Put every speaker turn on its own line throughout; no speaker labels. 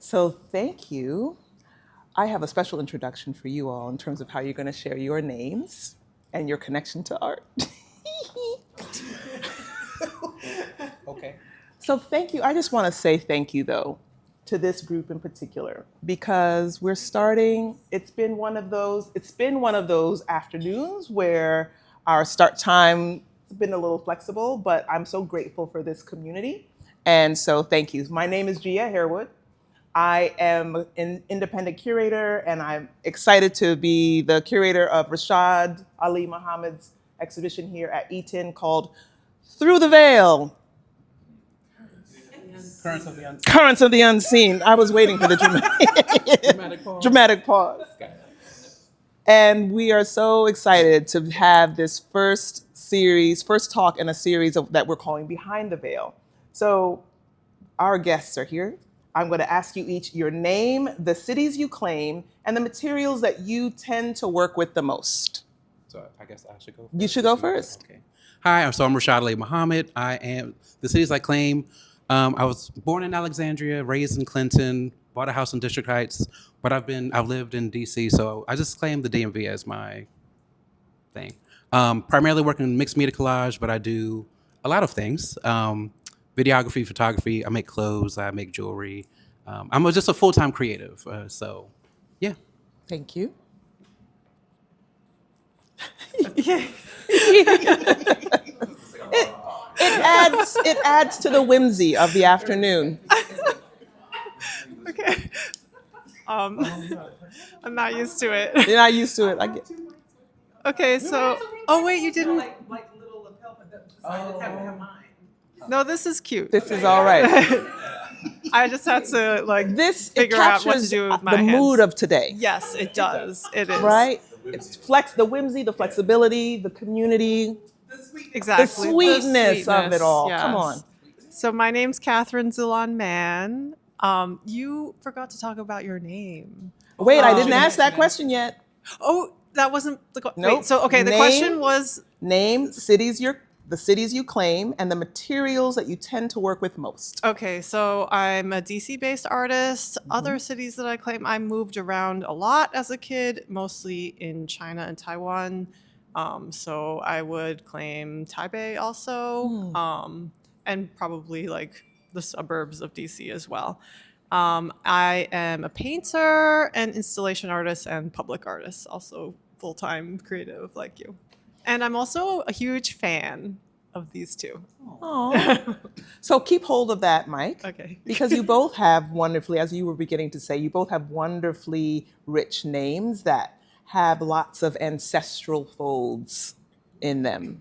So thank you. I have a special introduction for you all in terms of how you're going to share your names and your connection to art.
Okay.
So thank you. I just want to say thank you, though, to this group in particular, because we're starting. It's been one of those afternoons where our start time has been a little flexible, but I'm so grateful for this community. And so thank you. My name is Gia Harewood. I am an independent curator, and I'm excited to be the curator of Rashad Ali Muhammad's exhibition here at Eaton called Through the Veil,
Currents of the Unseen.
Currents of the Unseen. I was waiting for the
Dramatic pause.
dramatic pause. And we are so excited to have this first talk in a series that we're calling Behind the Veil. So our guests are here. I'm going to ask you each your name, the cities you claim, and the materials that you tend to work with the most.
So I guess I should go first.
You should go first.
Okay. Hi, I'm Rashad Ali Muhammad. I am the cities I claim. I was born in Alexandria, raised in Clinton, bought a house in District Heights, but I've lived in DC, so I just claim the DMV as my thing. Primarily working in mixed media collage, but I do a lot of things. Videography, photography, I make clothes, I make jewelry. I'm just a full-time creative, so yeah.
Thank you. It adds to the whimsy of the afternoon.
Okay. I'm not used to it.
You're not used to it. I get.
Okay, so oh wait, you didn't.
Like little lapel have mine.
No, this is cute.
This is all right.
I just had to
This it
figure out what to
captures
do with my
the
hands.
mood of today.
Yes, it does. It is.
Right? It's the whimsy, the flexibility, the community,
Exactly.
the sweetness of it all.
yes.
Come on.
So my name's Katherine Tzu-Lan Mann. You forgot to talk about your name.
Wait, I didn't ask that question yet.
Oh, that wasn't the question.
Nope.
Wait, so okay, the
Name-
question was
Name the cities you claim and the materials that you tend to work with most.
okay, so I'm a DC-based artist. Other cities that I claim, I moved around a lot as a kid, mostly in China and Taiwan. So I would claim Taipei also, and probably the suburbs of DC as well. I am a painter and installation artist and public artist, also full-time creative like you. And I'm also a huge fan of these two.
Aw. So keep hold of that, Mike.
Okay.
Because you both have wonderfully, as you were beginning to say, you both have wonderfully rich names that have lots of ancestral folds in them.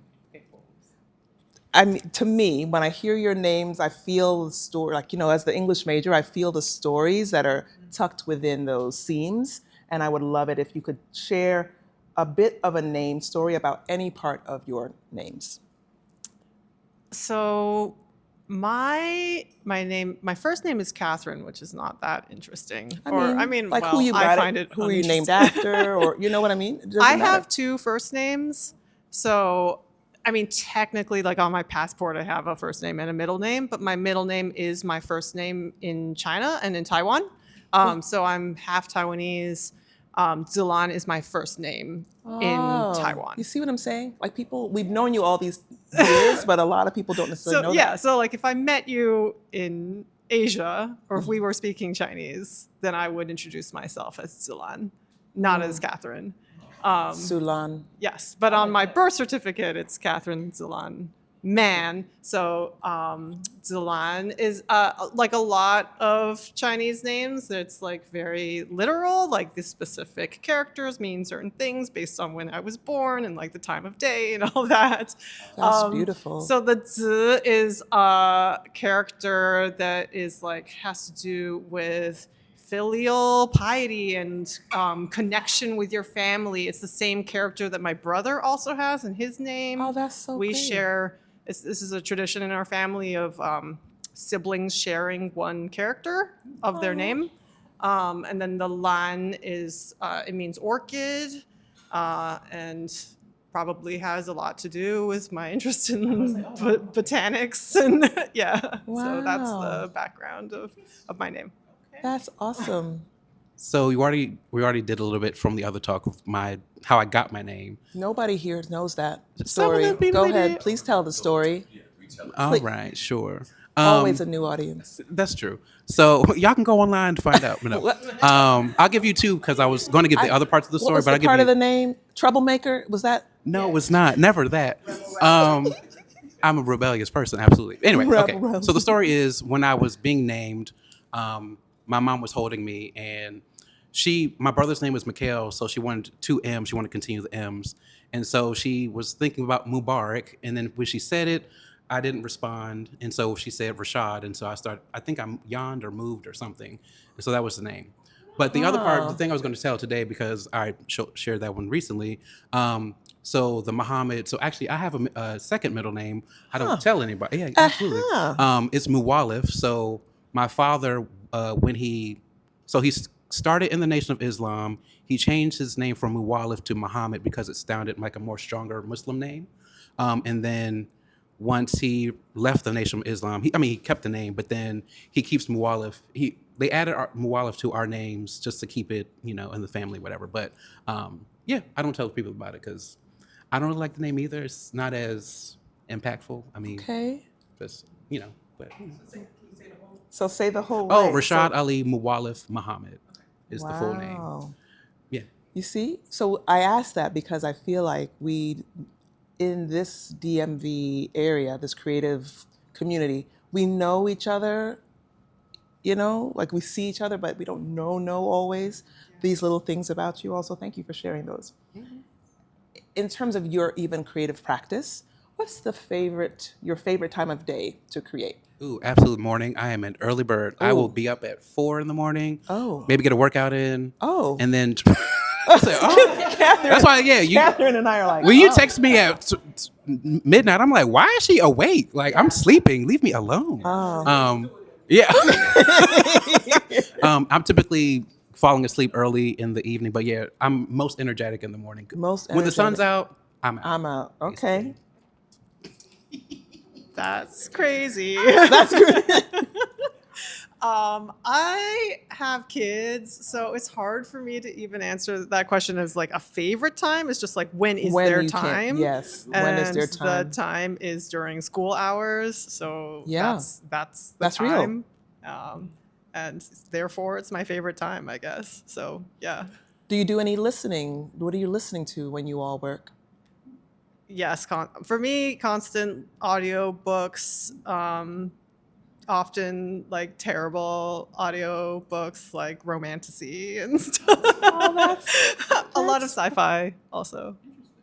I mean, to me, when I hear your names, I feel the story, as the English major, I feel the stories that are tucked within those seams. And I would love it if you could share a bit of a name story about any part of your names.
So my first name is Catherine, which is not that interesting.
Who you
I
got
find it
who are you named
uninteresting.
after, or you know what I mean? It doesn't
I
matter.
have two first names. So, technically, on my passport, I have a first name and a middle name, but my middle name is my first name in China and in Taiwan. So I'm half Taiwanese. Tzu-Lan is my first name in Taiwan.
You see what I'm saying? We've known you all these years, but a lot of people don't necessarily know that.
So if I met you in Asia, or if we were speaking Chinese, then I would introduce myself as Tzu-Lan, not as Catherine.
Tzu-Lan.
Yes, but on my birth certificate, it's Katherine Tzu-Lan Mann. So Tzu-Lan is like a lot of Chinese names. It's very literal. The specific characters mean certain things based on when I was born and the time of day and all that.
That's beautiful.
So the Tzu is a character that is has to do with filial piety and connection with your family. It's the same character that my brother also has in his name.
Oh, that's so
We
great.
share, this is a tradition in our family of siblings sharing one character of their name. And then the Lan is, it means orchid, and probably has a lot to do with my interest in botanics. And yeah, so that's
Wow.
the background of my name.
That's awesome.
So we already did a little bit from the other talk of how I got my name.
Nobody here knows that
Some of
story.
them people
Go ahead.
did.
Please tell the story.
All
Please.
right, sure.
Always a new audience.
That's true. So y'all can go online to find out. No. I'll give you two because I was going to give the other parts of the
What
story,
was
but
the
I'll give
part
you.
of the name? Troublemaker? Was that?
No, it's not. Never that. I'm a rebellious person, absolutely. Anyway, okay.
Rebel.
So the story is when I was being named, my mom was holding me, and my brother's name was Mikhail, so she wanted two M's. She wanted to continue the M's, and so she was thinking about Mubarak, and then when she said it, I didn't respond, and so she said Rashad, and so I think I yawned or moved or something, and so that was the name. But the other part, the thing I was going to tell today, because I shared that one recently. So the Muhammad. So actually, I have a second middle name. I don't tell anybody. Yeah, absolutely. It's Muwalif. So my father, so he started in the Nation of Islam. He changed his name from Muwalif to Muhammad because it sounded like a more stronger Muslim name. And then once he left the Nation of Islam, he kept the name, but then he keeps Muwalif. They added Muwalif to our names just to keep it, in the family, whatever. But yeah, I don't tell people about it because I don't really like the name either. It's not as impactful.
Okay.
Just, but.
So say the whole
Oh,
way.
Rashad Ali Muwalif Muhammad is the full name.
Wow.
Yeah.
You see? So I asked that because I feel like in this DMV area, this creative community, we know each other, like we see each other, but we don't know always these little things about you. Also, thank you for sharing those. Mm-hmm. In terms of your even creative practice, what's your favorite time of day to create?
Ooh, absolute morning. I am an early bird. Ooh. I will be up at 4 a.m.
Oh.
Maybe get a workout in.
Oh.
And then I say,
Catherine,
that's why, yeah.
Catherine and I are like,
when you text me at midnight, I'm like, why is she awake? Like, I'm sleeping. Leave me alone.
Oh.
Yeah. I'm typically falling asleep early in the evening, but yeah, I'm most energetic in the morning. When the sun's out, I'm out.
I'm out. Okay.
That's crazy.
That's good.
I have kids, so it's hard for me to even answer that question as like a favorite time. It's just like when is their time?
Yes.
And
when is their time?
The time is during school hours. So
yeah.
that's the
that's
time.
Real.
And therefore it's my favorite time, I guess. So yeah.
Do you do any listening? What are you listening to when you all work?
Yes, for me, constant audio books, often like terrible audio books like romantasy and stuff.
Oh, that's
a lot of sci-fi also.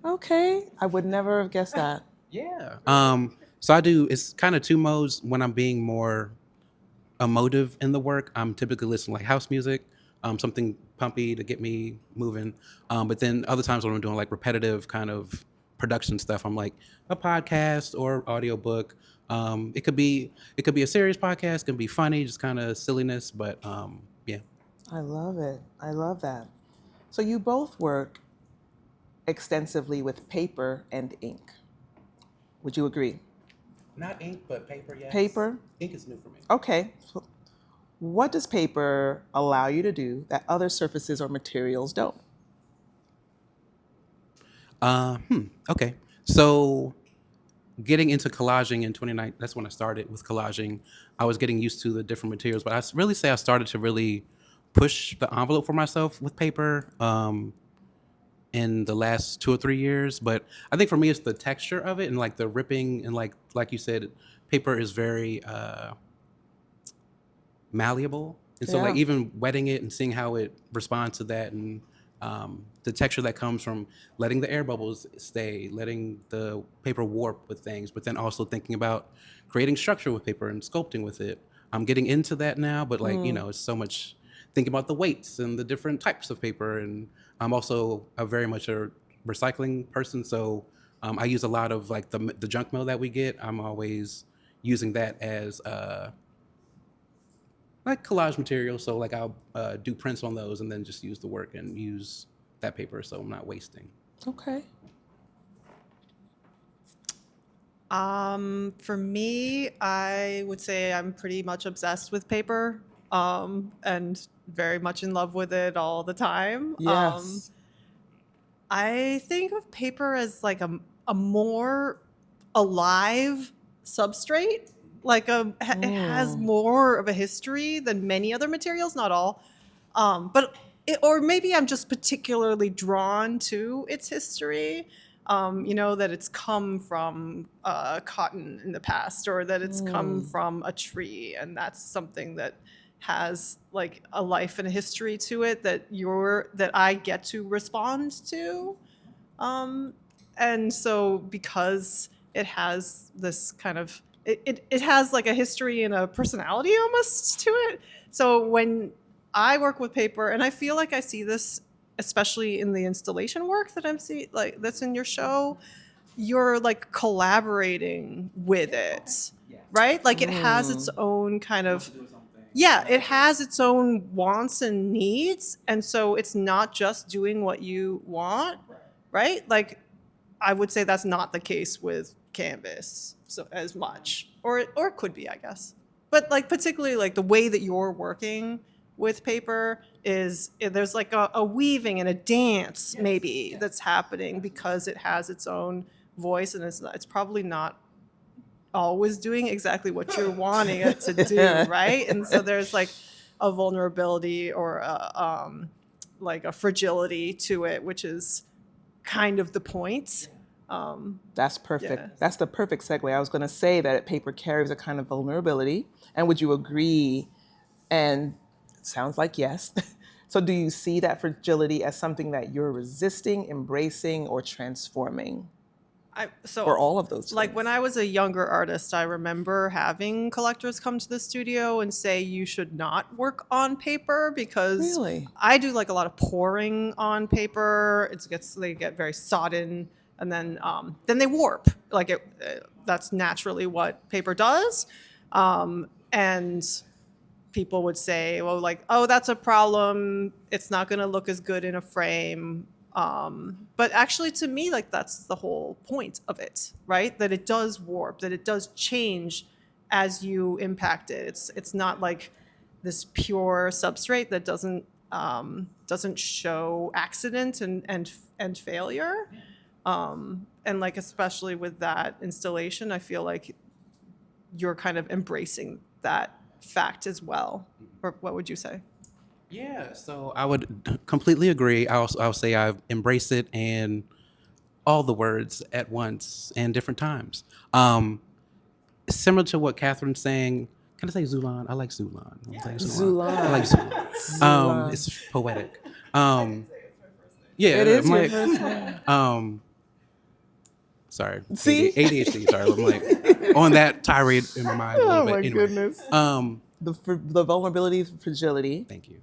Okay, I would never have guessed that.
Yeah. So it's kind of two modes. When I'm being more emotive in the work, I'm typically listening to like house music, something pumpy to get me moving. But then other times when I'm doing like repetitive kind of production stuff, I'm like a podcast or audiobook. It could be a serious podcast, it can be funny, just kind of silliness, but yeah.
I love it. I love that. So you both work extensively with paper and ink. Would you agree?
Not ink, but paper, yes.
Paper?
Ink is new for me.
Okay. So what does paper allow you to do that other surfaces or materials don't?
Okay. So getting into collaging in 2019, that's when I started with collaging. I was getting used to the different materials, but I really say I started to really push the envelope for myself with paper in the last 2 or 3 years. But I think for me, it's the texture of it and like the ripping and like you said, paper is very malleable. And so like even wetting it and seeing how it responds to that and the texture that comes from letting the air bubbles stay, letting the paper warp with things, but then also thinking about creating structure with paper and sculpting with it. I'm getting into that now, but like, it's so much thinking about the weights and the different types of paper. And I'm also very much a recycling person. So I use a lot of like the junk mail that we get. I'm always using that as like collage material. So like I'll do prints on those and then just use the work and use that paper so I'm not wasting.
Okay.
For me, I would say I'm pretty much obsessed with paper. and very much in love with it all the time.
Yes.
I think of paper as like a more alive substrate. Like it has more of a history than many other materials, not all. But or maybe I'm just particularly drawn to its history. That it's come from cotton in the past, or that it's come from a tree, and that's something that has like a life and a history to it that I get to respond to. And so because it has this kind of it has like a history and a personality almost to it. So when I work with paper, and I feel like I see this especially in the installation work that I'm seeing, like that's in your show, you're like collaborating with it, right? Like it has its own kind of, it has its own wants and needs. And so it's not just doing what you want, right? Like I would say that's not the case with canvas so as much, or it could be, I guess. But like particularly like the way that you're working with paper is there's like a weaving and a dance maybe that's happening because it has its own voice, and it's probably not always doing exactly what you're wanting it to do, right? And so there's like a vulnerability or like a fragility to it, which is kind of the point.
That's perfect. That's the perfect segue. I was going to say that paper carries a kind of vulnerability. And would you agree? And it sounds like yes. So do you see that fragility as something that you're resisting, embracing, or transforming? Or all of those things?
Like when I was a younger artist, I remember having collectors come to the studio and say you should not work on paper because I do like a lot of pouring on paper. They get very sodden, and then they warp. Like that's naturally what paper does. And people would say, well, like, oh, that's a problem. It's not going to look as good in a frame. But actually, to me, like that's the whole point of it, right? That it does warp, that it does change as you impact it. It's not like this pure substrate that doesn't show accident and failure. And like especially with that installation, I feel like you're kind of embracing that fact as well. Or what would you say?
Yeah, so I would completely agree. I'll say I've embraced it and all the words at once and different times. Similar to what Catherine's saying. Can I say Tzu-Lan? I like Tzu-Lan.
Tzu-Lan.
I like Tzu-Lan. It's poetic. Yeah,
it is your first name.
Sorry.
See?
ADHD. Sorry, I'm like on that tirade in my mind a little bit.
Oh my
Anyway,
goodness. The vulnerability, fragility.
Thank you.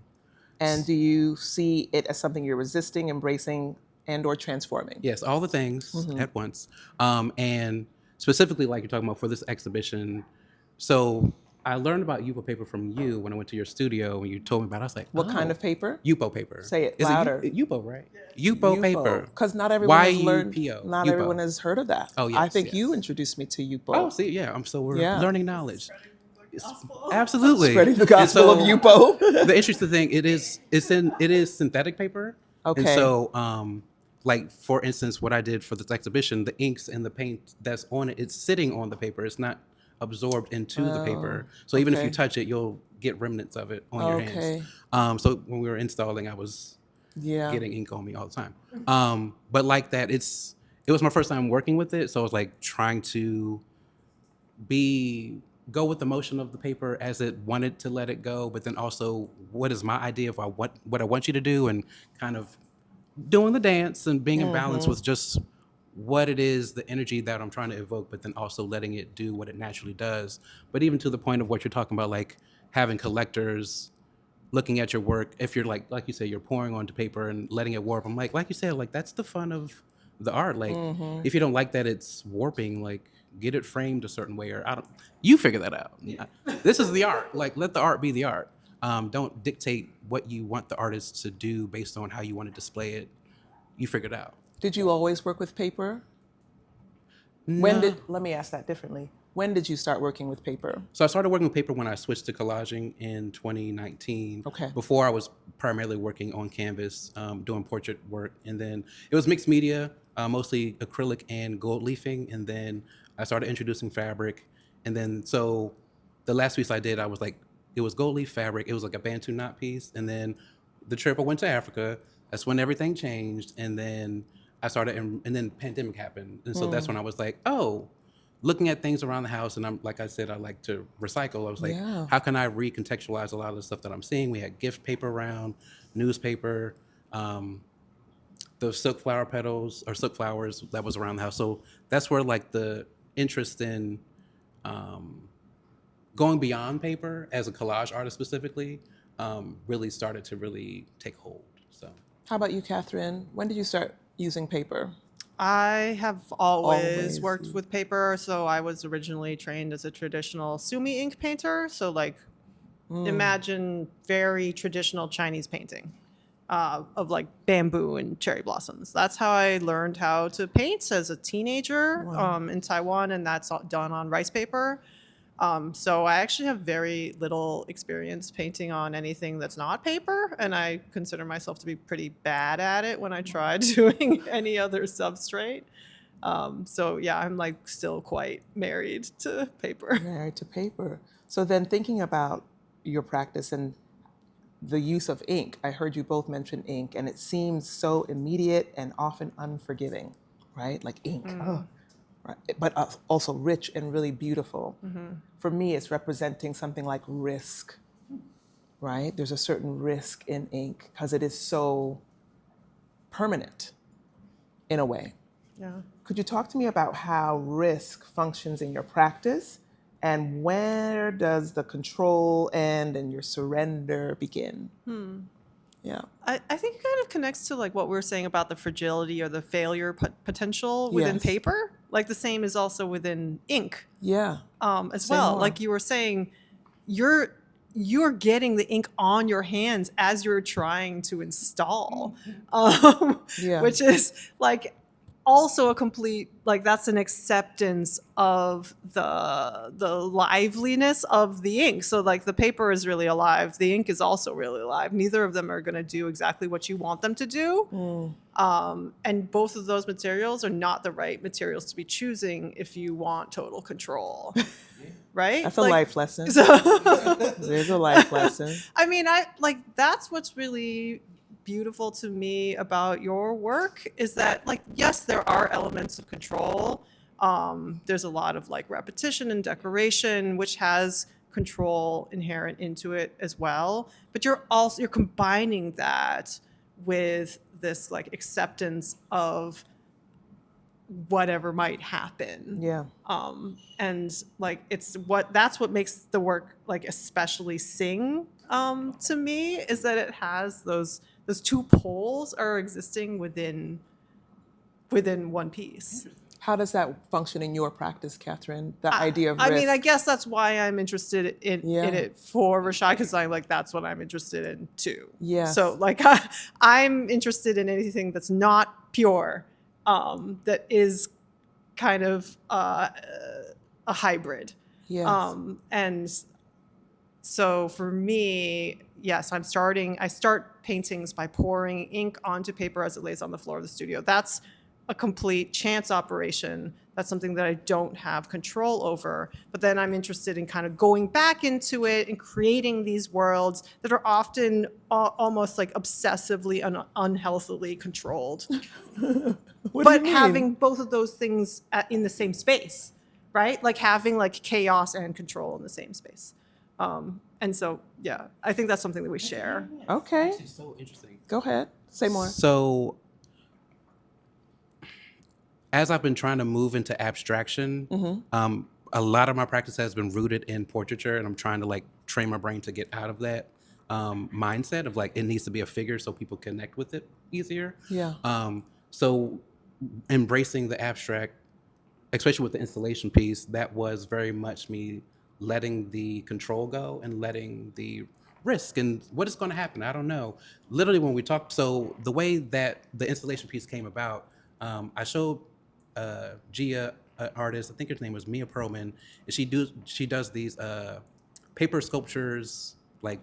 And do you see it as something you're resisting, embracing, and or transforming?
Yes, all the things at once. And specifically, like you're talking about for this exhibition. So I learned about Yupo paper from you when I went to your studio. When you told me about it, I was like,
what kind of paper?
Yupo paper.
Say it
Is
louder.
Yupo, right? Yupo paper.
Because not everyone has learned.
YUPO.
Not
Yupo.
everyone has heard of that.
Oh, yes,
I think
yes.
you introducced me to Yupo.
Oh, see, yeah. We're learning knowledge.
Absolutely.
Spreading the gospel of Yupo.
The interesting thing, it is synthetic paper.
Okay.
And so, like for instance, what I did for this exhibition, the inks and the paint that's on it, it's sitting on the paper. It's not absorbed into the paper. So even if you touch it, you'll get remnants of it on your hands. So when we were installing, I was getting ink on me all the time. But like that, it was my first time working with it. So I was like trying to go with the motion of the paper as it wanted to let it go, but then also what is my idea of what I want you to do, and kind of doing the dance and being in balance with just what it is, the energy that I'm trying to evoke, but then also letting it do what it naturally does. But even to the point of what you're talking about, like having collectors looking at your work, if you're like you said, you're pouring onto paper and letting it warp. I'm like you said, like that's the fun of the art. Like if you don't like that it's warping, like get it framed a certain way, or you figure that out. This is the art. Like let the art be the art. Don't dictate what you want the artist to do based on how you want to display it. You figure it out.
Did you always work with paper? Let me ask that differently. When did you start working with paper?
So I started working with paper when I switched to collaging in 2019.
Okay.
Before I was primarily working on canvas, doing portrait work, and then it was mixed media, mostly acrylic and gold leafing, and then I started introducing fabric, and then so the last piece I did, I was like, it was gold leaf fabric. It was like a Bantu knot piece, and then the trip I went to Africa. That's when everything changed, and then I started, and then pandemic happened, and so that's when I was like, oh. Looking at things around the house, and I'm like I said, I like to recycle. I was like,
Yeah.
how can I recontextualize a lot of the stuff that I'm seeing? We had gift paper around, newspaper, the silk flower petals or silk flowers that was around the house. So that's where like the interest in going beyond paper as a collage artist specifically really started to really take hold. So
How about you, Catherine? When did you start using paper?
I have always
Always.
worked with paper. So I was originally trained as a traditional sumi ink painter. So like imagine very traditional Chinese painting of like bamboo and cherry blossoms. That's how I learned how to paint as a teenager in Taiwan, and that's all done on rice paper. So I actually have very little experience painting on anything that's not paper, and I consider myself to be pretty bad at it when I try doing any other substrate. So yeah, I'm like still quite married to paper.
Married to paper. So then thinking about your practice and the use of ink, I heard you both mention ink, and it seems so immediate and often unforgiving, right? Like ink, oh, right? But also rich and really beautiful. For me, it's representing something like risk, right? There's a certain risk in ink because it is so permanent in a way.
Yeah.
Could you talk to me about how risk functions in your practice, and where does the control end and your surrender begin? Yeah.
I think it kind of connects to like what we were saying about the fragility or the failure potential within
Yes.
paper. Like the same is also within ink.
Yeah.
As
Say
well.
more.
Like you were saying, you're getting the ink on your hands as you're trying to install,
Yeah.
which is like also a complete like that's an acceptance of the liveliness of the ink. So like the paper is really alive, the ink is also really alive. Neither of them are going to do exactly what you want them to do. And both of those materials are not the right materials to be choosing if you want total control. Right?
That's a
Like,
life lesson.
So,
There's a life lesson.
I mean, I like that's what's really beautiful to me about your work is that like yes, there are elements of control. There's a lot of like repetition and decoration, which has control inherent into it as well. But you're combining that with this like acceptance of whatever might happen.
Yeah.
And like that's what makes the work like especially sing to me is that it has those two poles are existing within one piece.
How does that function in your practice, Catherine? The idea of risk.
I mean, I guess that's why I'm interested in it for Rashad, because I'm like that's what I'm interested in too.
Yes.
So like I'm interested in anything that's not pure, that is kind of a hybrid.
Yes.
And so for me, yes, I start paintings by pouring ink onto paper as it lays on the floor of the studio. That's a complete chance operation. That's something that I don't have control over. But then I'm interested in kind of going back into it and creating these worlds that are often almost like obsessively and unhealthily controlled.
What do
But
you mean?
having both of those things in the same space, right? Like having like chaos and control in the same space. And so, yeah, I think that's something that we share.
Okay.
Actually, so interesting.
Go ahead. Say more.
So, as I've been trying to move into abstraction, a lot of my practice has been rooted in portraiture, and I'm trying to like train my brain to get out of that mindset of like it needs to be a figure so people connect with it easier.
Yeah.
So, embracing the abstract, especially with the installation piece, that was very much me letting the control go and letting the risk and what is going to happen. I don't know. Literally, when we talked, so the way that the installation piece came about, I showed Gia artist. I think her name was Mia Perlman, and she does these paper sculptures, like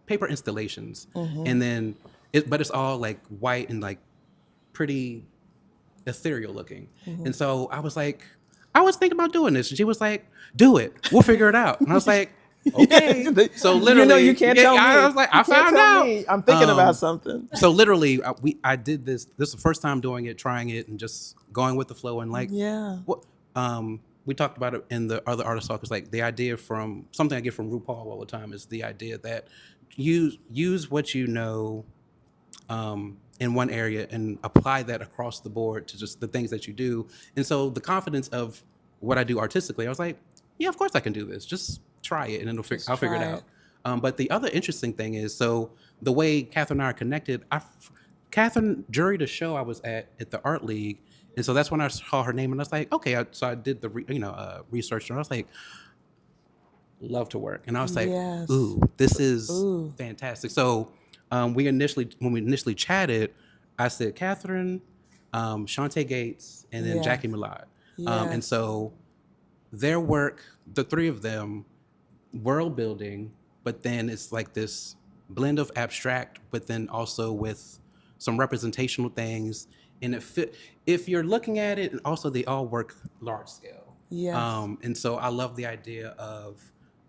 paper installations, and then but it's all like white and like pretty ethereal looking. And so I was like, I was thinking about doing this, and she was like, "Do it. We'll figure it out." And I was like, "Okay." So literally,
you can't tell me.
I was like, I found out.
I'm thinking about something.
So literally, I did this. This is the first time doing it, trying it, and just going with the flow. And like, what we talked about it in the other artist talk is like the idea from something I get from RuPaul all the time is the idea that use what you know in one area and apply that across the board to just the things that you do. And so the confidence of what I do artistically, I was like, yeah, of course I can do this. Just try it, and I'll figure it out. But the other interesting thing is, so the way Katherine and I are connected, Katherine juried a show I was at the Art League, and so that's when I saw her name, and I was like, okay. So I did the research, and I was like, love to work, and I was like, ooh, this is fantastic. So when we initially chatted, I said Katherine, Shantae Gates, and then Jackie Millard. And so their work, the three of them, world building, but then it's like this blend of abstract, but then also with some representational things. And if you're looking at it, and also they all work large scale. And so I love the idea of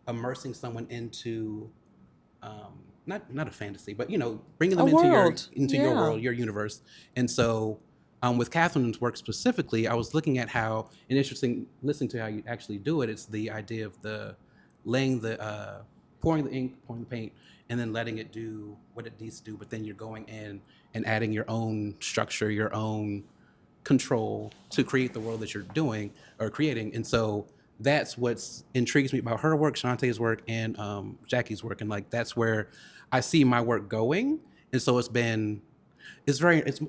immersing someone into not a fantasy, but bringing them into your world, your universe. And so with Katherine's work specifically, I was looking at how, and interesting, listening to how you actually do it. It's the idea of pouring the ink, pouring the paint, and then letting it do what it needs to do. But then you're going in and adding your own structure, your own control to create the world that you're doing or creating. And so that's what intrigues me about her work, Shantae's work, and Jackie's work. And like, that's where I see my work going. And so it's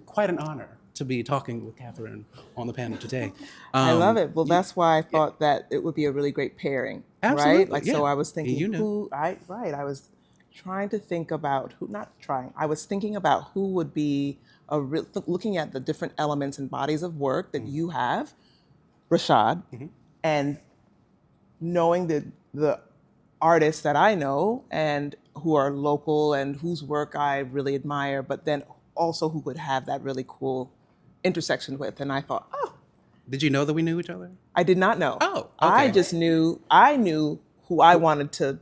quite an honor to be talking with Katherine on the panel today.
I love it. Well, that's why I thought that it would be a really great pairing.
Absolutely.
Right? So I was thinking I was trying to think about I was thinking about who would be looking at the different elements and bodies of work that you have, Rashad, and knowing the artists that I know and who are local and whose work I really admire, but then also who would have that really cool intersection with. And I thought,
did you know that we knew each other?
I did not know.
Oh, okay.
I knew who I wanted to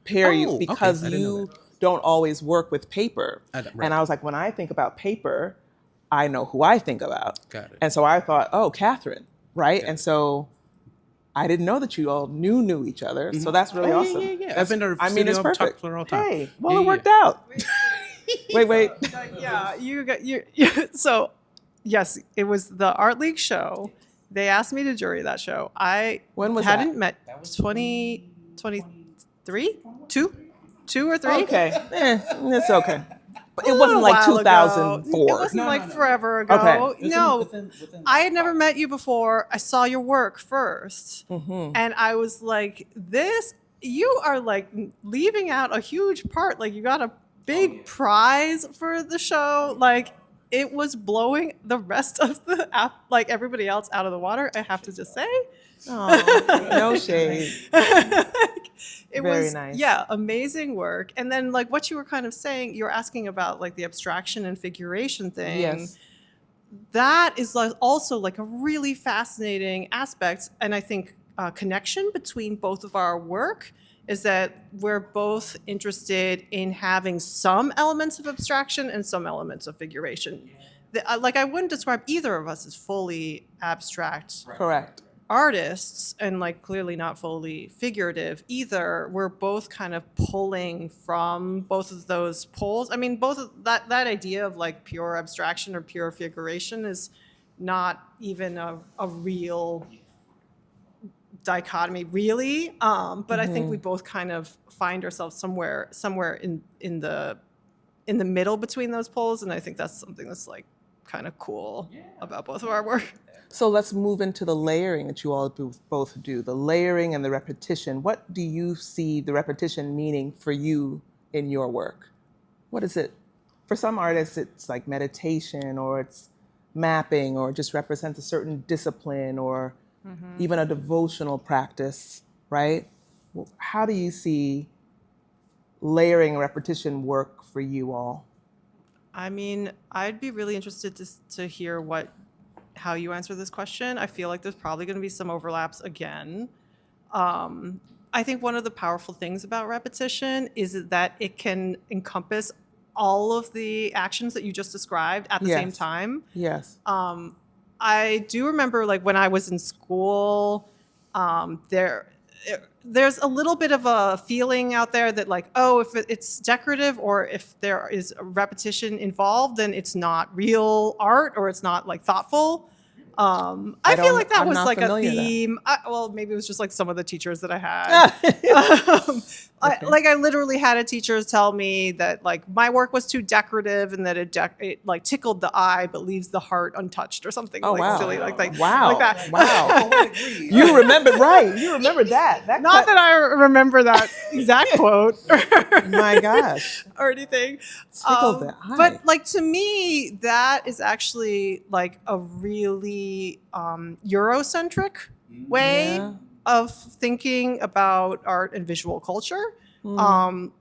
pair you because you don't always work with paper.
Right.
And I was like, when I think about paper, I know who I think about.
Got it.
And so I thought, Katherine, right? And so I didn't know that you all knew each other. So that's really awesome.
Yeah. I've been to
it's perfect.
All the time.
Hey, it worked out. Wait.
Yeah, you. So, yes, it was the Art League show. They asked me to jury that show.
When was
hadn't
that?
met 2023, two or three.
Okay, it's okay. But it wasn't like 2004.
It wasn't forever ago.
Okay.
No, I had never met you before. I saw your work first, and I was like, you are like leaving out a huge part. Like, you got a big prize for the show. Like, it was blowing the rest of the everybody else out of the water, I have to just say.
Oh, no shade.
It
Very
was
nice.
Yeah, amazing work. And then like what you were kind of saying, you were asking about like the abstraction and figuration thing.
Yes.
That is also like a really fascinating aspect, and I think connection between both of our work is that we're both interested in having some elements of abstraction and some elements of figuration. I wouldn't describe either of us as fully abstract
Correct.
artists, and like clearly not fully figurative either. We're both kind of pulling from both of those poles. I mean, both of that idea of like pure abstraction or pure figuration is not even a real dichotomy, really. But I think we both kind of find ourselves somewhere in the middle between those poles, and I think that's something that's like kind of cool about both of our work.
So let's move into the layering that you all both do, the layering and the repetition. What do you see the repetition meaning for you in your work? What is it? For some artists, it's like meditation, or it's mapping or just represents a certain discipline or even a devotional practice, right? How do you see layering repetition work for you all?
I mean, I'd be really interested to hear how you answer this question. I feel like there's probably going to be some overlaps again. I think one of the powerful things about repetition is that it can encompass all of the actions that you just described at the same
Yes.
time.
Yes.
I do remember, like, when I was in school, there's a little bit of a feeling out there that, like, oh, if it's decorative or if there is a repetition involved, then it's not real art or it's not, like, thoughtful. I feel like that
I'm
was
not
like a
familiar with that.
theme. Well, maybe it was just like some of the teachers that I had. I literally had a teacher tell me that, like, my work was too decorative and that it like tickled the eye but leaves the heart untouched or something silly like that.
Wow.
Like that.
Wow. You remember, right. You remember that.
Not that I remember that exact quote.
My gosh.
Or anything.
Tickled the eye.
But, like, to me, that is actually, like, a really Eurocentric way
Yeah.
of thinking about art and visual culture.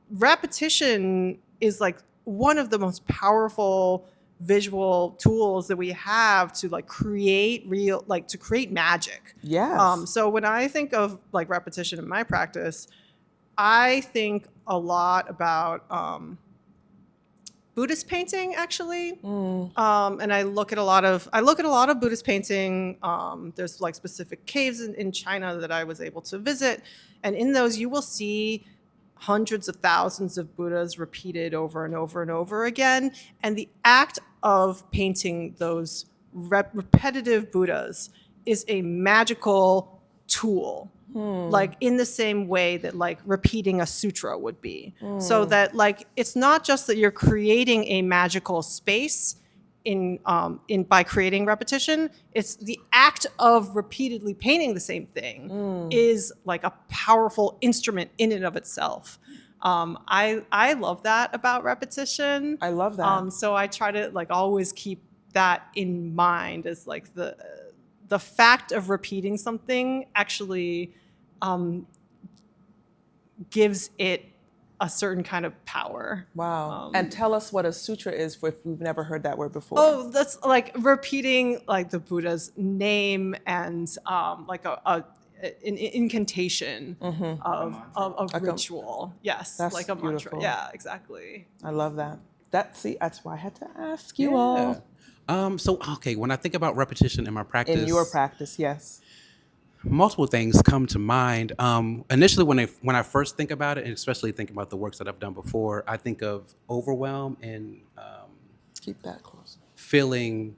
Repetition is, like, one of the most powerful visual tools that we have to, like, create magic.
Yes.
So when I think of, like, repetition in my practice, I think a lot about Buddhist painting, actually, and I look at a lot of Buddhist painting. There's, like, specific caves in China that I was able to visit, and in those you will see hundreds of thousands of Buddhas repeated over and over and over again. And the act of painting those repetitive Buddhas is a magical tool. Like, in the same way that, like, repeating a sutra would be. So that, like, it's not just that you're creating a magical space by creating repetition. It's the act of repeatedly painting the same thing is, like, a powerful instrument in and of itself. I love that about repetition.
I love that.
So I try to, like, always keep that in mind as, like, the fact of repeating something actually gives it a certain kind of power.
Wow. And tell us what a sutra is if we've never heard that word before.
Oh, that's, like, repeating, like, the Buddha's name and like an incantation of ritual. Yes,
That's
like a
beautiful.
mantra. Yeah, exactly.
I love that. That's why I had to ask you all.
Okay, when I think about repetition in my practice,
In your practice, yes.
multiple things come to mind. Initially, when I first think about it, and especially think about the works that I've done before, I think of overwhelm and
Keep that close.
feeling.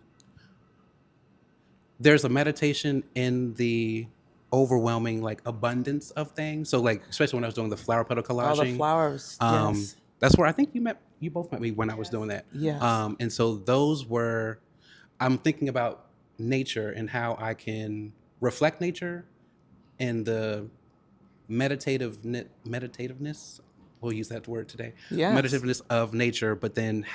There's a meditation in the overwhelming, like, abundance of things. So, like, especially when I was doing the flower petal collaging.
All the flowers. Yes.
That's where I think you both met me when I was doing that.
Yes.
And so those were, I'm thinking about nature and how I can reflect nature and the meditativeness, we'll use that word today.
Yes.
Meditativeness of nature, but then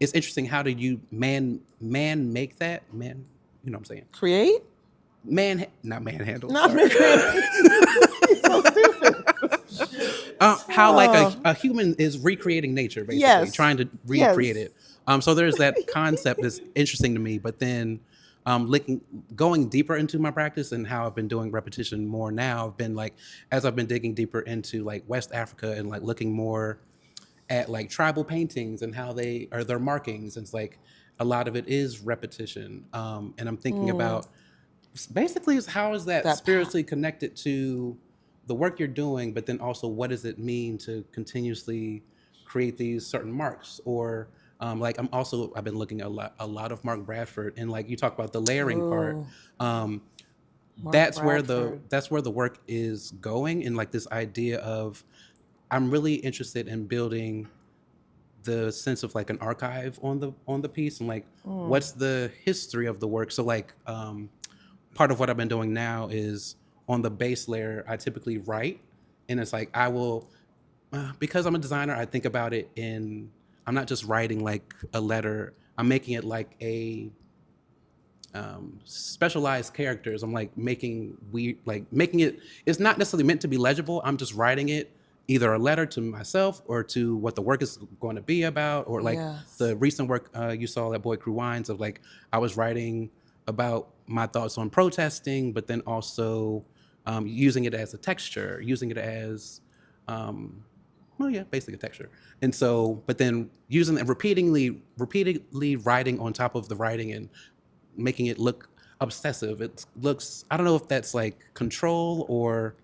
it's interesting, how do you make that? Man, you know what I'm saying?
Create?
Not manhandle.
Not
sorry.
so stupid.
How, like, a human is recreating nature, basically,
Yes.
trying to recreate it. So there's that concept that's interesting to me, but then going deeper into my practice and how I've been doing repetition more now, I've been, like, as I've been digging deeper into, like, West Africa and, like, looking more at, like, tribal paintings and how they are their markings. It's like a lot of it is repetition. And I'm thinking about basically how is that spiritually connected to the work you're doing, but then also what does it mean to continuously create these certain marks? Or like, I've been looking at a lot of Mark Bradford, and, like, you talk about the layering part. That's where the work is going, and, like, this idea of, I'm really interested in building the sense of, like, an archive on the piece, and, like, what's the history of the work. So, like, part of what I've been doing now is, on the base layer, I typically write, and it's like, I will, because I'm a designer, I think about it I'm not just writing, like, a letter, I'm making it like a specialized characters. I'm like making it. It's not necessarily meant to be legible. I'm just writing it either a letter to myself or to what the work is going to be about, or like
Yes.
the recent work you saw at Boy Crew Wines of like I was writing about my thoughts on protesting, but then also using it as a texture, using it as basically a texture. And so, but then using and repeatedly writing on top of the writing and making it look obsessive. It looks, I don't know if that's like control or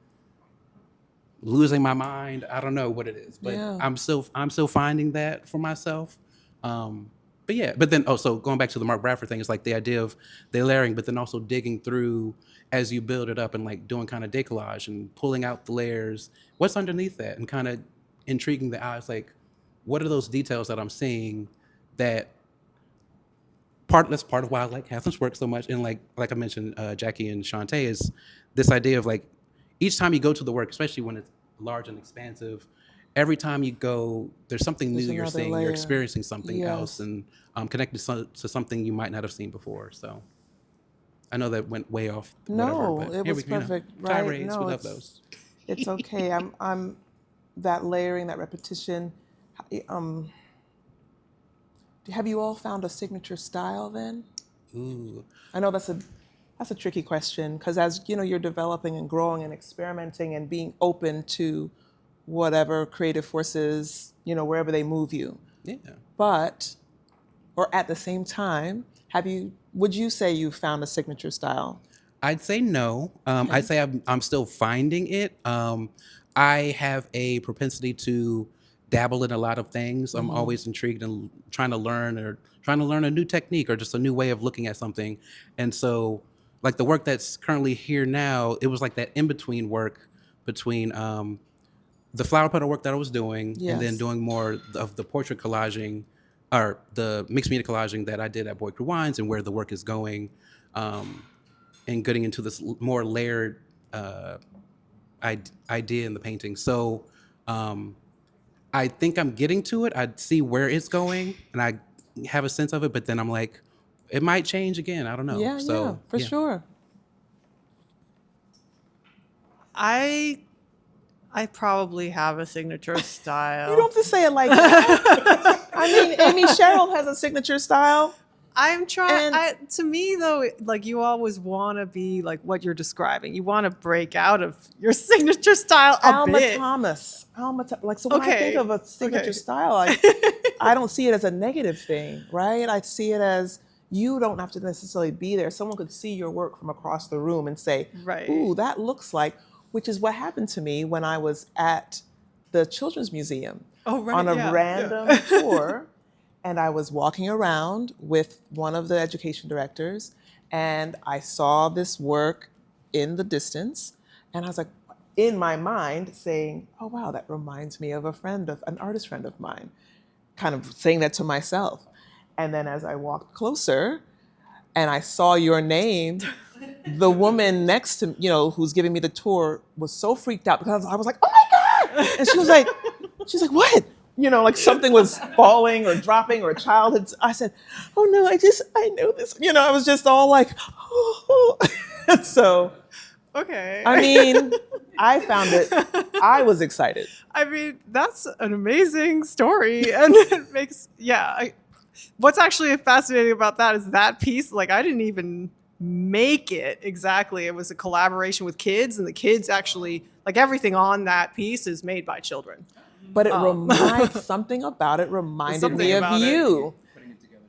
losing my mind. I don't know what it is, but
Yeah.
I'm still finding that for myself. But yeah, but then also going back to the Mark Bradford thing, it's like the idea of the layering, but then also digging through as you build it up and like doing kind of decollage and pulling out the layers, what's underneath that, and kind of intriguing the eyes, like what are those details that I'm seeing that that's part of why I like Catherine's work so much. And like I mentioned, Jackie and Shantae, is this idea of like each time you go to the work, especially when it's large and expansive, every time you go, there's something
There's
new you're
another
seeing.
layer.
You're experiencing something
Yes.
else and connected to something you might not have seen before. So I know that went way off.
No,
whatever, but
it
here
was
we, you know,
perfect. Right?
tirades,
No,
we love
it's-
those.
It's okay. I'm that layering, that repetition. Have you all found a signature style then?
Ooh.
I know that's a tricky question, because as you know, you're developing and growing and experimenting and being open to whatever creative forces, you know, wherever they move you.
Yeah.
But, or at the same time, would you say you found a signature style?
I'd say no. I'd say I'm still finding it. I have a propensity to dabble in a lot of things. I'm always intrigued and trying to learn a new technique or just a new way of looking at something. And so, like the work that's currently here now, it was like that in between work between the flower petal work that I was doing and then
Yes.
doing more of the portrait collaging or the mixed media collaging that I did at Boy Crew Wines, and where the work is going. And getting into this more layered idea in the painting. So I think I'm getting to it. I see where it's going, and I have a sense of it. But then I'm like, it might change again. I don't know.
Yeah,
So,
for sure.
I probably have a signature style.
You don't have to say it like that. I mean, Amy Sherrill has a signature style.
I'm trying.
And-
To me, though, like you always want to be like what you're describing. You want to break out of your signature style a
Alma
bit.
Thomas. Like, so when I
Okay.
think of a signature
Okay.
style, I don't see it as a negative thing, right? I see it as you don't have to necessarily be there. Someone could see your work from across the room and say,
Right.
ooh, that looks like, which is what happened to me when I was at the Children's Museum
Oh, right,
on a
yeah,
random
yeah.
tour. And I was walking around with one of the education directors, and I saw this work in the distance, and I was like, in my mind, saying, "Oh wow, that reminds me of an artist friend of mine," kind of saying that to myself. And then as I walked closer, and I saw your name, the woman next to who's giving me the tour was so freaked out because I was like, "Oh my God!" And she was like, "What?" Like something was falling or dropping or a child had. I said, "Oh no, I know this." I was just all like, "Oh." So,
Okay.
I mean, I found it. I was excited.
I mean, that's an amazing story, and it makes what's actually fascinating about that is that piece. Like, I didn't even make it exactly. It was a collaboration with kids, and the kids actually, like, everything on that piece is made by children.
But it reminds something about it reminded
Something
me of
about it.
you.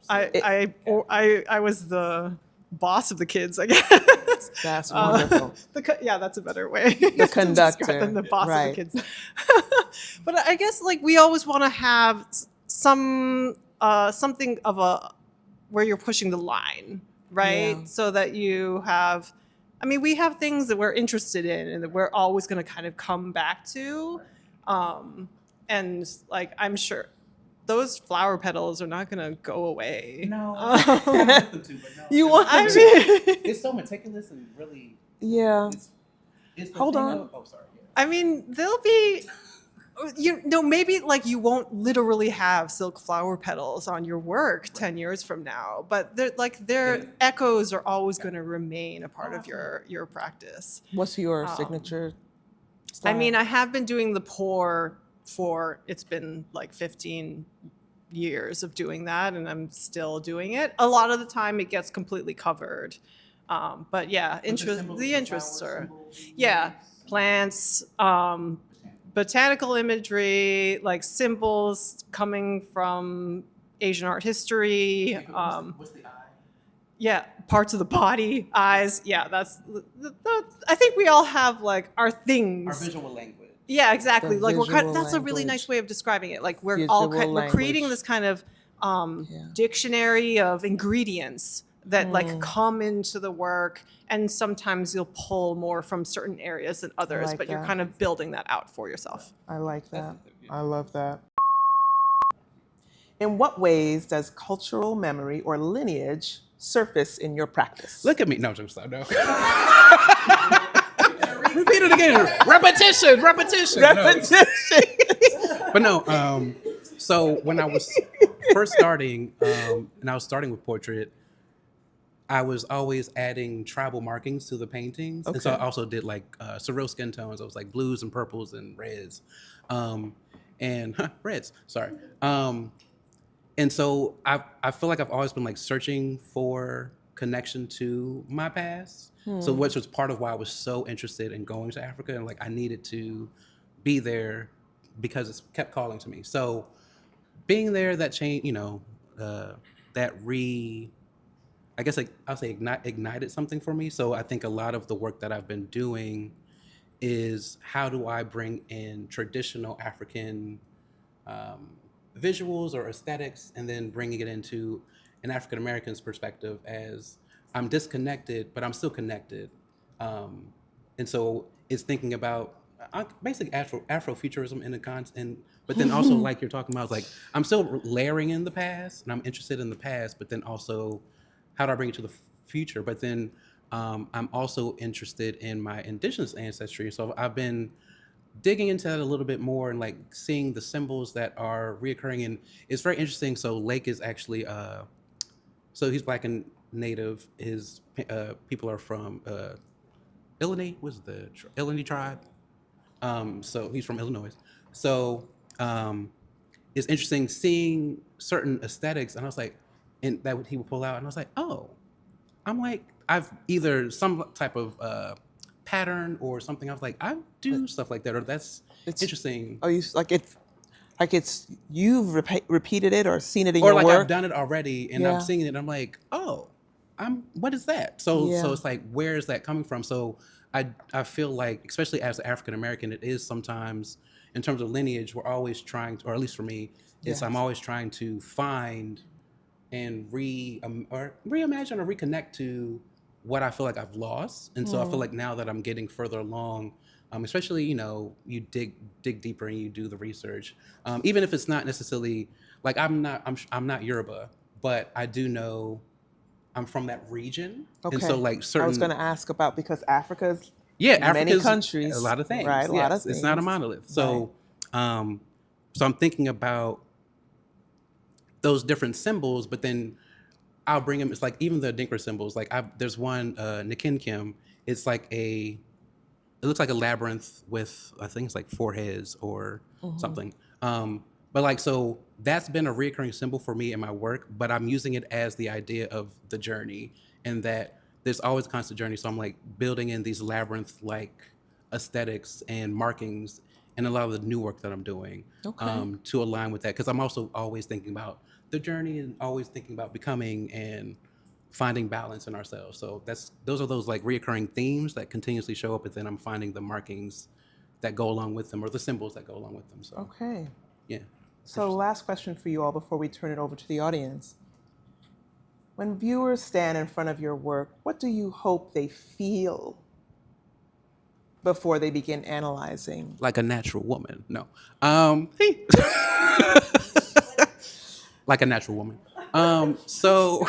I was the boss of the kids, I guess.
That's wonderful.
That's a better way.
The conductor,
than the boss
right.
of the kids. But I guess like we always want to have something of a where you're pushing the line, right?
Yeah.
So that you have. I mean, we have things that we're interested in and that we're always going to kind of come back to. And like, I'm sure those flower petals are not going to go away.
No.
You want
I
to?
mean,
It's so meticulous and really.
Yeah.
It's the
Hold
thing
on.
of- oh, sorry. Yeah.
I mean, they'll be maybe like you won't literally have silk flower petals on your work 10 years from now, but their echoes are always going to remain a part of your practice.
What's your signature style?
I mean, I have been doing the pour it's been like 15 years of doing that, and I'm still doing it. A lot of the time it gets completely covered. But yeah, the interests are, plants, botanical imagery, like symbols coming from Asian art history.
What's the eye?
Yeah, parts of the body, eyes. Yeah, that's. I think we all have like our things.
Our visual language.
Yeah, exactly.
The
Like
visual
that's a really
language.
nice way of describing it. Like we're
Visual
we're creating
language.
this kind of dictionary of ingredients that like come into the work, and sometimes you'll pull more from certain areas than others,
like
but you're
that.
kind of building that out for yourself.
I like that. I love that. In what ways does cultural memory or lineage surface in your practice?
Look at me. No, I'm just no. Repeat it again. Repetition. No. But no. So when I was first starting, and I was starting with portrait, I was always adding tribal markings to the paintings. And so I also did like surreal skin tones. I was like blues and purples and reds. And reds, sorry. And so I feel like I've always been like searching for connection to my past. So which was part of why I was so interested in going to Africa, and like I needed to be there because it kept calling to me. So being there, that changed, I guess like I'll say ignited something for me. So I think a lot of the work that I've been doing is how do I bring in traditional African visuals or aesthetics, and then bringing it into an African American's perspective as I'm disconnected, but I'm still connected. And so it's thinking about basically Afrofuturism in the but then also like you're talking about, like I'm still layering in the past, and I'm interested in the past, but then also how do I bring it to the future? But then I'm also interested in my indigenous ancestry. So I've been digging into that a little bit more and like seeing the symbols that are reoccurring. And it's very interesting. So Lake is actually, so he's Black and Native. His people are from Illinois. What's the Illinois tribe? So he's from Illinois. So it's interesting seeing certain aesthetics, and I was like, and that he would pull out, and I was like, oh, I'm like, I've either some type of pattern or something. I was like, I do stuff like that, or it's interesting.
Oh, you like it's you've repeated it or seen it in
or
your
like
work?
I've done it already, and I'm seeing it, and I'm like, oh, what is that? So it's like, where is that coming from? So I feel like, especially as an African American, it is sometimes in terms of lineage, we're always trying to, or at least for me, I'm always trying to find and reimagine or reconnect to what I feel like I've lost. And so I feel like now that I'm getting further along, especially, you dig deeper and you do the research, even if it's not necessarily like I'm not Yoruba, but I do know I'm from that region.
Okay.
And so like certain,
I was going to ask about, because Africa's many
Africa's
countries,
a lot of things,
right? A lot of things.
It's not a monolith. So, so I'm thinking about those different symbols, but then I'll bring them. It's like even the Dinka symbols. Like there's one Nikinkim. It's like it looks like a labyrinth with, I think it's like 4 heads or something. But like, so that's been a recurring symbol for me in my work, but I'm using it as the idea of the journey, and that there's always a constant journey. So I'm like building in these labyrinth-like aesthetics and markings and a lot of the new work that I'm doing to align with that. Because I'm also always thinking about the journey and always thinking about becoming and finding balance in ourselves. So those are those like reoccurring themes that continuously show up, and then I'm finding the markings that go along with them, or the symbols that go along with them. So
Okay.
yeah.
So last question for you all before we turn it over to the audience. When viewers stand in front of your work, what do you hope they feel before they begin analyzing?
Like a natural woman. No. Like a natural woman. So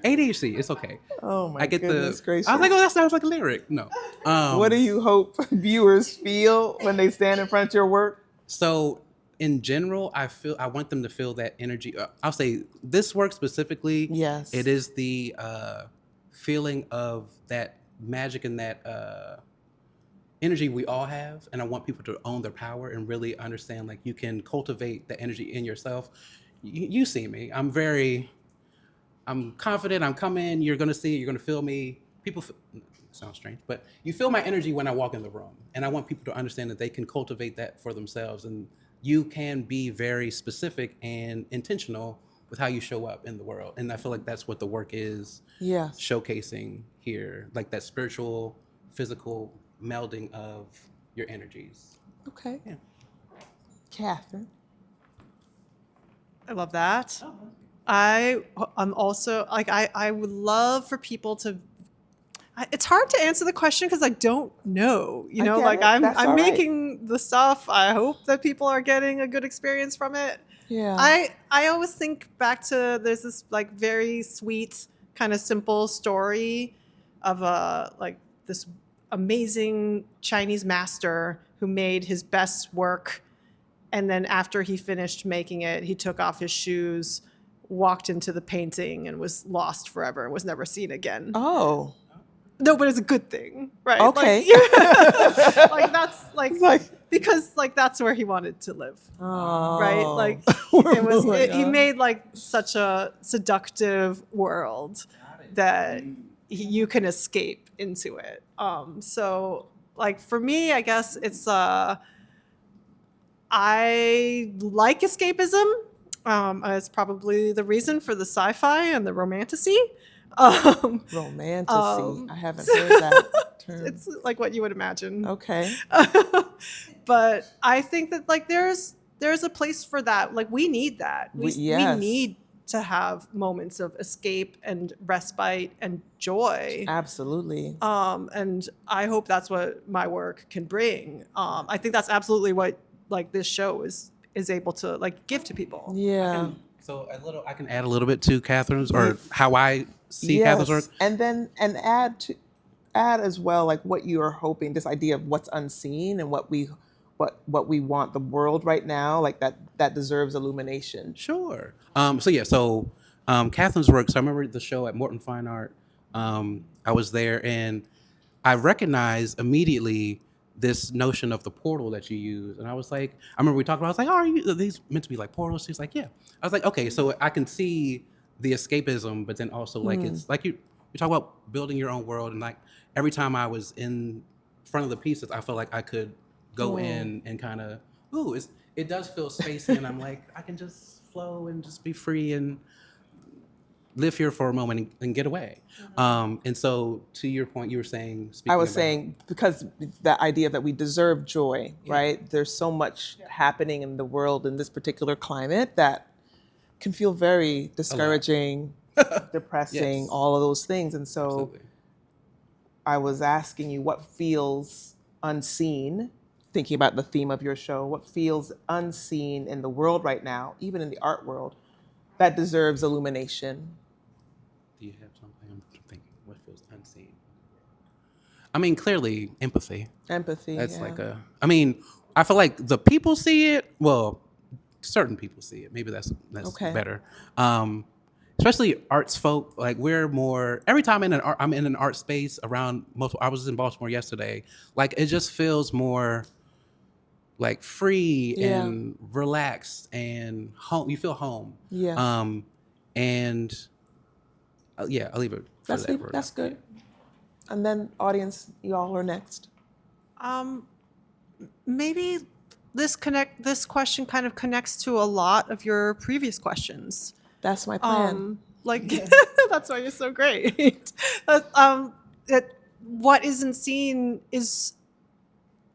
ADHD, it's okay.
Oh my
I get
goodness gracious.
I was like, oh, that sounds like a lyric. No.
What do you hope viewers feel when they stand in front of your work?
So in general, I want them to feel that energy. I'll say this work specifically.
Yes.
It is the feeling of that magic and that energy we all have, and I want people to own their power and really understand like you can cultivate the energy in yourself. You see me. I'm confident. I'm coming. You're gonna see it. You're gonna feel me. Sounds strange, but you feel my energy when I walk in the room, and I want people to understand that they can cultivate that for themselves, and you can be very specific and intentional with how you show up in the world. And I feel like that's what the work is
Yes.
showcasing here, like that spiritual, physical melding of your energies.
Okay.
Yeah.
Catherine.
I love that. I'm also like I would love for people to. It's hard to answer the question because I don't know. You
I
know,
get
like
it.
I'm
That's all right.
making the stuff. I hope that people are getting a good experience from it.
Yeah.
I always think back to there's this like very sweet kind of simple story of like this amazing Chinese master who made his best work, and then after he finished making it, he took off his shoes, walked into the painting, and was lost forever and was never seen again.
Oh.
No, but it's a good thing, right?
Okay.
Like, like that's like,
It's like-
because like that's where he wanted to live,
Oh.
right? Like
We're
it was.
moving
He
on.
made like such a seductive world that you can escape into it. So like for me, I guess it's I like escapism. It's probably the reason for the sci-fi and the romantasy.
Romantasy. I haven't heard that term.
It's like what you would imagine.
Okay.
But I think that like there's a place for that. Like we need that. We
Yes.
need to have moments of escape and respite and joy.
Absolutely.
And I hope that's what my work can bring. I think that's absolutely what like this show is able to like give to people.
Yeah.
So I can add a little bit to Catherine's or how I see Catherine's work.
And then add as well like what you are hoping, this idea of what's unseen and what we want the world right now, like that deserves illumination.
Sure. So Catherine's work. So I remember the show at Morton Fine Art. I was there and I recognized immediately this notion of the portal that you use. And I was like, I remember we talked about, I was like, oh, are these meant to be like portals? She's like, yeah. I was like, okay, so I can see the escapism, but then also like it's like you talk about building your own world. And like every time I was in front of the pieces, I felt like I could go in and kind of, it does feel spacey. And I'm like, I can just flow and just be free and live here for a moment and get away. And so to your point, you were saying,
I was saying, because that idea that we deserve joy, right? There's so much happening in the world in this particular climate that can feel very discouraging, depressing,
Yes.
all of those things. And so
Absolutely.
I was asking you what feels unseen, thinking about the theme of your show, what feels unseen in the world right now, even in the art world, that deserves illumination.
Do you have something? I'm thinking, what feels unseen? I mean, clearly empathy.
Empathy.
That's
yeah.
I feel like the people see it. Well, certain people see it. Maybe that's
Okay.
better. Especially arts folk. Like we're more. Every time I'm in an art space around. I was in Baltimore yesterday. Like it just feels more like free
Yeah.
and relaxed and home. You feel home.
Yeah.
And I'll leave it. For that
That's good. And then audience, y'all are next.
Maybe this question kind of connects to a lot of your previous questions.
That's my plan.
That's why you're so great. That what isn't seen is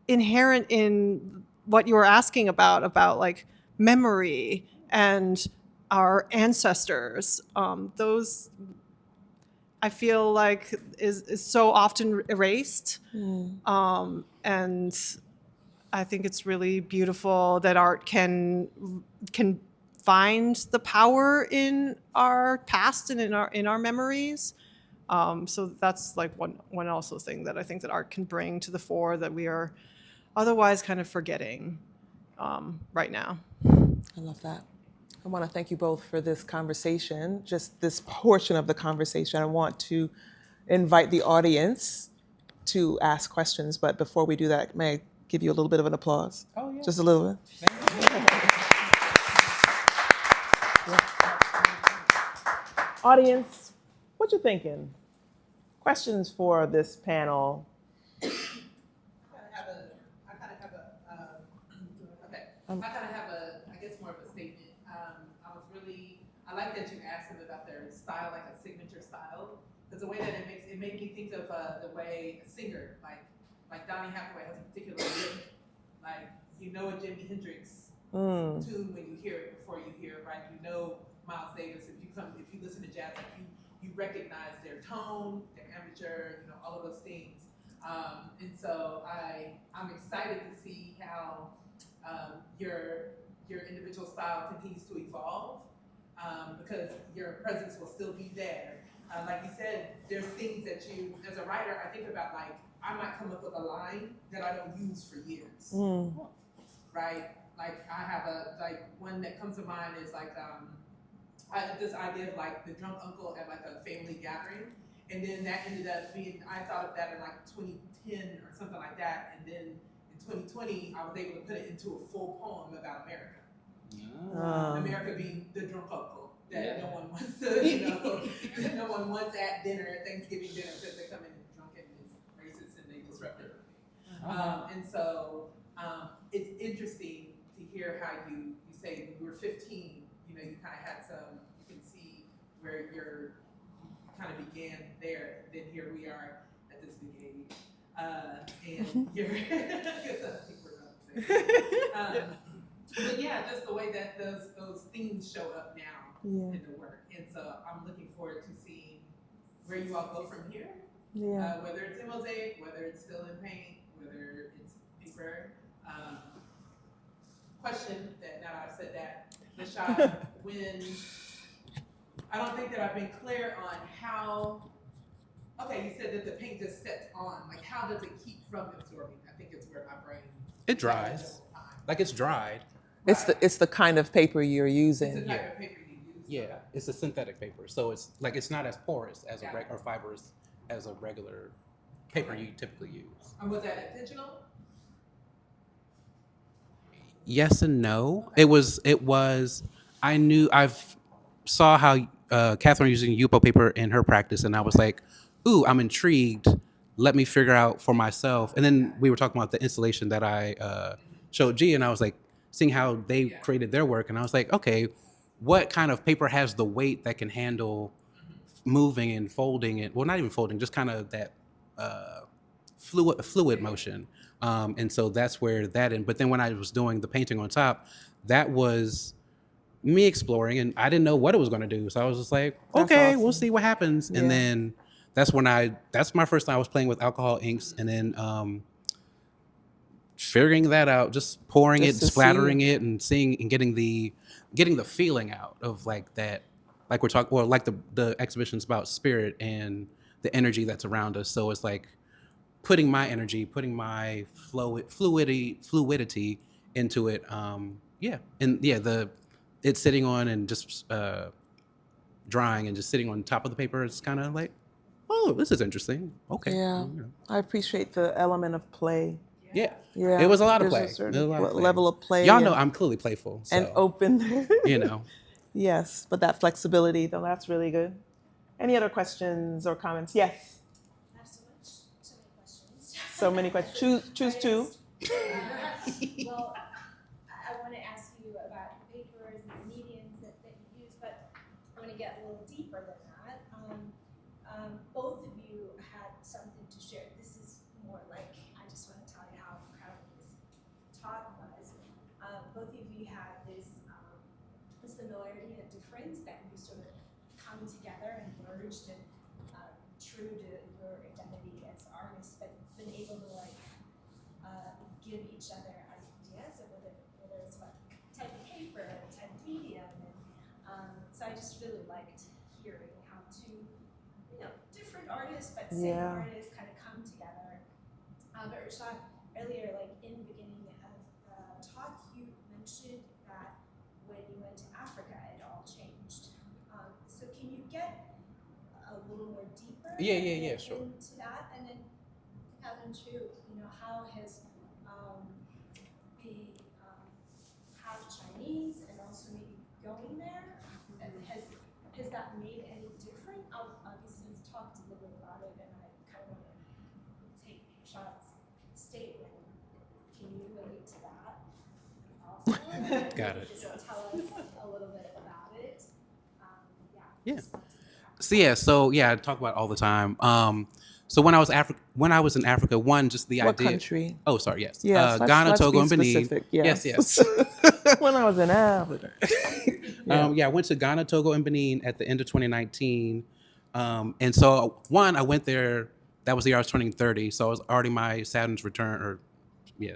inherent in what you were asking about like memory and our ancestors. Those I feel like is so often erased. And I think it's really beautiful that art can find the power in our past and in our memories. So that's like one also thing that I think that art can bring to the fore that we are otherwise kind of forgetting. right now.
I love that. I want to thank you both for this conversation, just this portion of the conversation. I want to invite the audience to ask questions, but before we do that, may I give you a little bit of an applause?
Oh, yeah.
Just a little bit. Audience, what you thinking? Questions for this panel?
I kind of have a, I guess more of a statement. I like that you asked them about their style, like a signature style, because the way that it made me think of the way a singer, like Donny Hathaway has a particular rhythm, like you know a Jimi Hendrix tune when you hear it before you hear it, right? You know Miles Davis, if you listen to jazz, like you recognize their tone, their amateur, all of those things. And so I'm excited to see how your individual style continues to evolve, because your presence will still be there. Like you said, there's things that you, as a writer, I think about, like, I might come up with a line that I don't use for years, right? Like I have one that comes to mind is like, this idea of like the drunk uncle at like a family gathering. And then that ended up being, I thought of that in like 2010 or something like that. And then in 2020, I was able to put it into a full poem about America. America being the drunk uncle that no one wants to, that no one wants at dinner, Thanksgiving dinner, because they come in drunk and it's racist and they disrupt everything. And so it's interesting to hear how you say when you were 15, you kind of had some, you can see where you kind of began there. Then here we are at this big age. And you're, I guess I think we're about the same. But yeah, just the way that those themes show up now in the work. And so I'm looking forward to seeing where you all go from here. Whether it's in mosaic, whether it's still in paint, whether it's paper. Question that now that I've said that, Rashad, when I don't think that I've been clear on how, okay, you said that the paint just sets on, like how does it keep from absorbing? I think it's where my brain.
It dries. Like it's dried.
It's the kind of paper you're using.
It's the type of paper you use.
Yeah, it's a synthetic paper, so it's like it's not as porous as or fibrous as a regular paper you typically use.
And was that intentional?
Yes and no. Okay. It was. I've saw how Katherine using Yupo paper in her practice, and I was like, ooh, I'm intrigued. Let me figure out for myself. And then we were talking about the installation that I showed Gia, and I was like, seeing how they created their work, and I was like, okay, what kind of paper has the weight that can handle moving and folding it? Well, not even folding, just kind of that fluid motion. And so that's where that in. But then when I was doing the painting on top, that was me exploring, and I didn't know what it was going to do. So I was just like, okay, awesome. We'll see what happens. And then that's my first time I was playing with alcohol inks, and then figuring that out, just pouring it, splattering it, and seeing and getting the feeling out of like that, like we're talking, or like the exhibition's about spirit and the energy that's around us. So it's like putting my energy, putting my fluidity into it. It's sitting on and just drying and just sitting on top of the paper. It's kind of like, oh, this is interesting. Okay.
Yeah, I appreciate the element of play.
Yeah. It was a lot of play.
A certain level of play.
Y'all know I'm clearly playful. So,
and open.
Yes,
but that flexibility, though, that's really good. Any other questions or comments? Yes.
I have so many questions.
So many questions. Choose two.
Well, I want to ask you about the papers and the mediums that you use, but I want to get a little deeper than that. Both of you had something to share. This is more like, I just want to tell you how incredible this talk was. Both of you had this similarity and difference that you sort of come together and merged and true to your identity as artists, but been able to give each other ideas of whether it's what type of paper, type of medium, and so I just really liked hearing how two, different artists but same artists kind of come together. But Rashad, earlier, like in the beginning of the talk, you mentioned that when you went to Africa, it all changed. So can you get a little more deeper
Sure.
into that? And then, Katherine Tzu, how has being half Chinese and also maybe going there, and has that made any difference? Obviously, you've talked a little bit about it, and I kind of want to take Rashad's statement. Can you relate to that also?
Got it.
Just tell us a little bit about it.
Yeah. So I talk about it all the time. So when I was in Africa, one, just the
What
idea.
country?
Oh, sorry. Yes.
Yes,
Ghana,
let's
Togo,
be
and Benin.
specific,
Yes.
yes. When I was in Africa.
I went to Ghana, Togo, and Benin at the end of 2019. And so I went there. That was the year I was turning 30. So it was already my Saturn's return,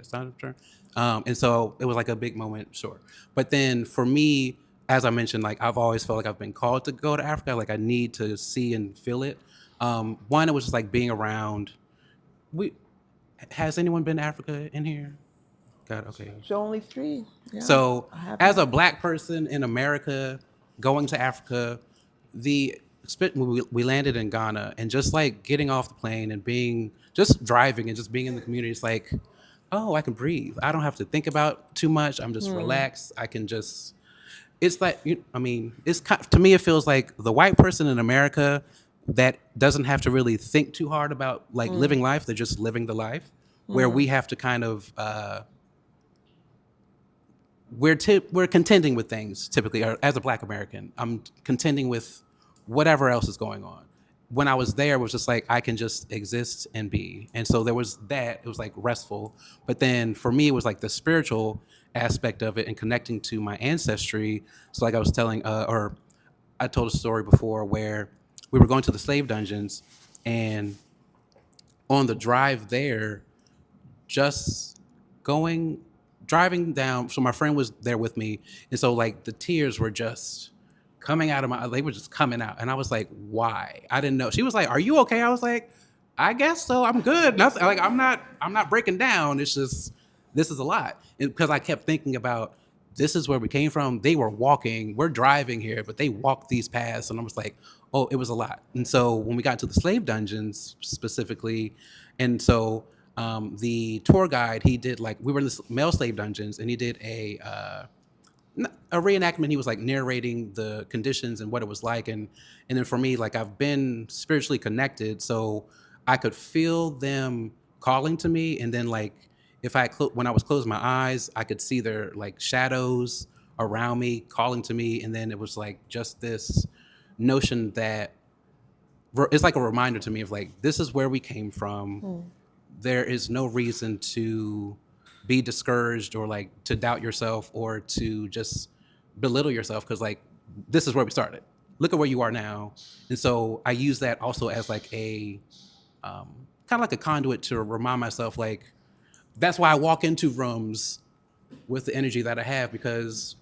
Saturn's return. And so it was like a big moment, sure. But then for me, as I mentioned, like I've always felt like I've been called to go to Africa. Like I need to see and feel it. One, it was just like being around. Has anyone been to Africa in here? God, okay.
So only 3. Yeah,
So
I haven't.
as a Black person in America, going to Africa, we landed in Ghana, and just like getting off the plane and just driving and just being in the community, it's like, oh, I can breathe. I don't have to think about too much. I'm just relaxed. I can just. It's like, to me, it feels like the white person in America that doesn't have to really think too hard about like living life. They're just living the life, where we have to kind of. We're contending with things typically, or as a Black American, I'm contending with whatever else is going on. When I was there, it was just like I can just exist and be, and so there was that. It was like restful, but then for me, it was like the spiritual aspect of it and connecting to my ancestry. So like I was telling, or I told a story before where we were going to the slave dungeons, and on the drive there, just driving down. So my friend was there with me, and so like the tears were just coming out of they were just coming out, and I was like, why? I didn't know. She was like, are you okay? I was like, I guess so. I'm good. Nothing. Like I'm not breaking down. It's just this is a lot, because I kept thinking about this is where we came from. They were walking. We're driving here, but they walked these paths, and I was like, oh, it was a lot. And so when we got to the slave dungeons specifically, and so the tour guide, he did like, we were in the male slave dungeons, and he did a reenactment. He was like narrating the conditions and what it was like, and then for me, like I've been spiritually connected, so I could feel them calling to me, and then like if when I was closing my eyes, I could see their like shadows around me calling to me, and then it was like just this notion that it's like a reminder to me of like, this is where we came from. There is no reason to be discouraged or like to doubt yourself or to just belittle yourself, because like this is where we started. Look at where you are now. And so I use that also as like a kind of like a conduit to remind myself, like that's why I walk into rooms with the energy that I have, because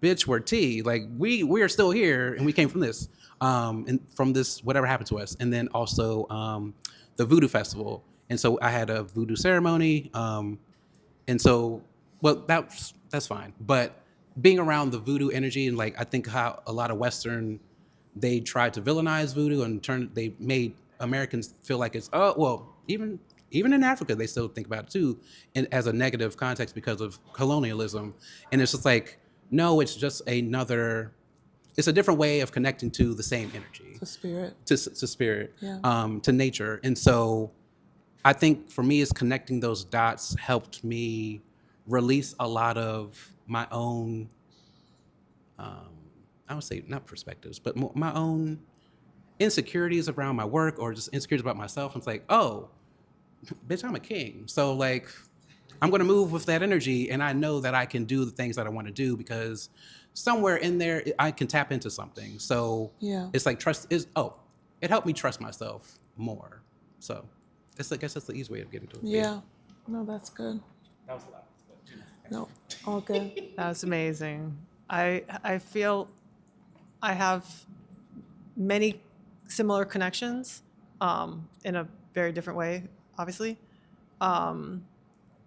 bitch, we're T. Like we are still here, and we came from this, and from this whatever happened to us, and then also the Voodoo Festival, and so I had a voodoo ceremony, and so that's fine. But being around the voodoo energy, and like I think how a lot of Western, they tried to villainize voodoo and they made Americans feel like it's even in Africa they still think about it too, and as a negative context because of colonialism, and it's just like. No, it's just it's a different way of connecting to the same energy.
To spirit.
To spirit,
Yeah.
To nature. And so I think for me, is connecting those dots helped me release a lot of my own, I would say not perspectives, but my own insecurities around my work or just insecurities about myself. It's like, oh, bitch, I'm a king. So like, I'm going to move with that energy, and I know that I can do the things that I want to do because somewhere in there I can tap into something. So it's like it helped me trust myself more. So I guess that's the easy way of getting to it.
Yeah. No, that's good.
That was a lot.
No, all good.
That was amazing. I feel I have many similar connections in a very different way, obviously.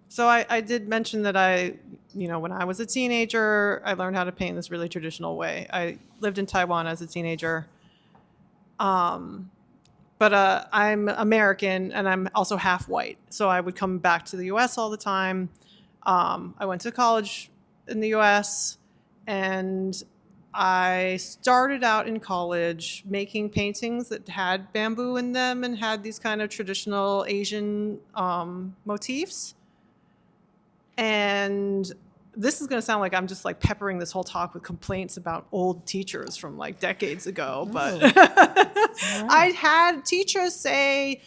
So I did mention that I when I was a teenager, I learned how to paint this really traditional way. I lived in Taiwan as a teenager. But I'm American and I'm also half white. So I would come back to the US all the time. I went to college in the US and I started out in college making paintings that had bamboo in them and had these kind of traditional Asian motifs. And this is going to sound like I'm just like peppering this whole talk with complaints about old teachers from like decades ago. But I had teachers say,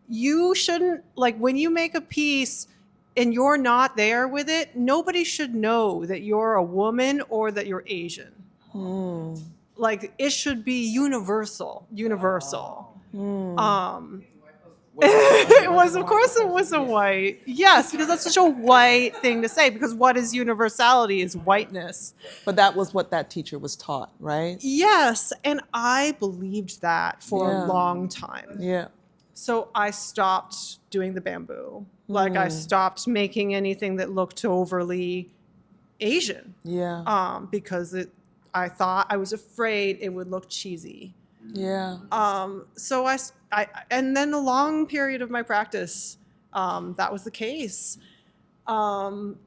you shouldn't, like when you make a piece and you're not there with it, nobody should know that you're a woman or that you're Asian. Like it should be universal. It was, of course, it was a white. Yes, because that's such a white thing to say. Because what is universality is whiteness.
But that was what that teacher was taught, right?
Yes, and I believed that for
Yeah.
a long time.
Yeah.
So I stopped doing the bamboo. Like I stopped making anything that looked overly Asian.
Yeah.
Because I was afraid it would look cheesy.
Yeah.
So I and then a long period of my practice, that was the case. And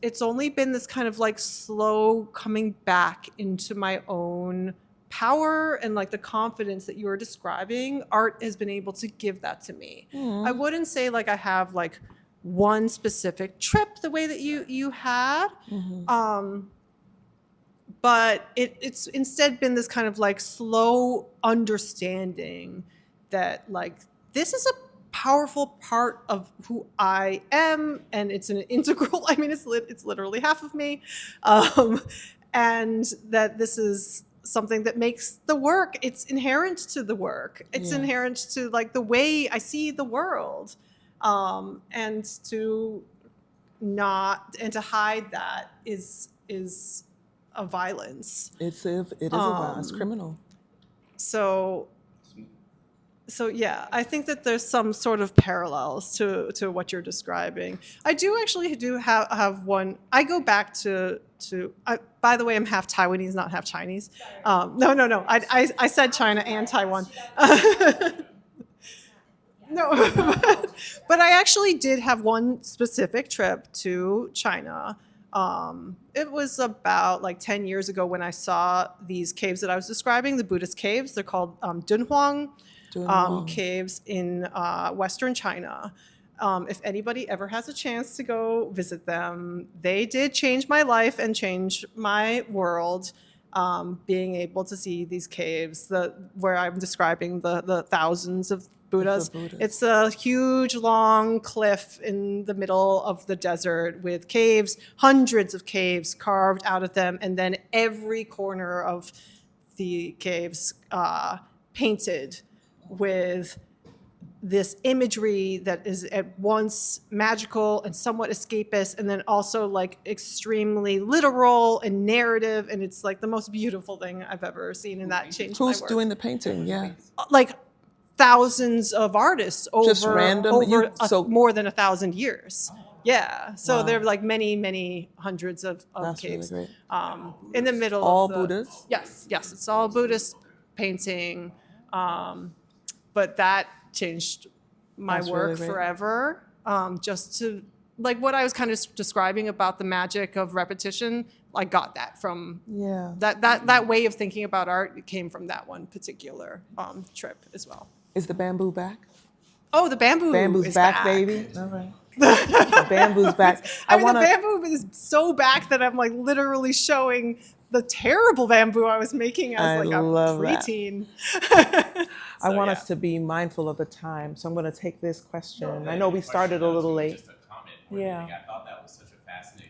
it's only been this kind of like slow coming back into my own power and like the confidence that you were describing. Art has been able to give that to me. I wouldn't say like I have like one specific trip the way that you had. But it's instead been this kind of like slow understanding that like this is a powerful part of who I am, and it's an integral. I mean, it's literally half of me, and that this is something that makes the work. It's inherent to the work. It's inherent to like the way I see the world, and to hide that is a violence.
It is a violence, criminal.
So yeah, I think that there's some sort of parallels to what you're describing. I do have one. I go back to by the way, I'm half Taiwanese, not half Chinese. No. I said China and Taiwan. No, but I actually did have one specific trip to China. It was about like 10 years ago when I saw these caves that I was describing, the Buddhist caves. They're called Dunhuang caves in Western China. If anybody ever has a chance to go visit them, they did change my life and change my world. Being able to see these caves, where I'm describing the thousands of Buddhas. It's a huge, long cliff in the middle of the desert with caves, hundreds of caves carved out of them, and then every corner of the caves painted with this imagery that is at once magical and somewhat escapist, and then also like extremely literal and narrative, and it's like the most beautiful thing I've ever seen, and that changed my work.
Who's doing the painting? Yeah.
Like thousands of artists
Just random?
More than 1,000 years. Yeah, so there are like many hundreds of caves.
Really
in the middle.
All
of
Buddhists?
Yes, it's all Buddhist painting, but that changed my work forever. Just to like what I was kind of describing about the magic of repetition. I got that from that way of thinking about art. It came from that one particular trip as well.
Is the bamboo back?
Oh, the bamboo's
is back, baby. All right. The bamboo's back.
The bamboo is so back that I'm like literally showing the terrible bamboo I was making as like a preteen.
I want us to be mindful of the time, so I'm going to take this question. I know we started a little late.
Just a comment. I thought that was such a fascinating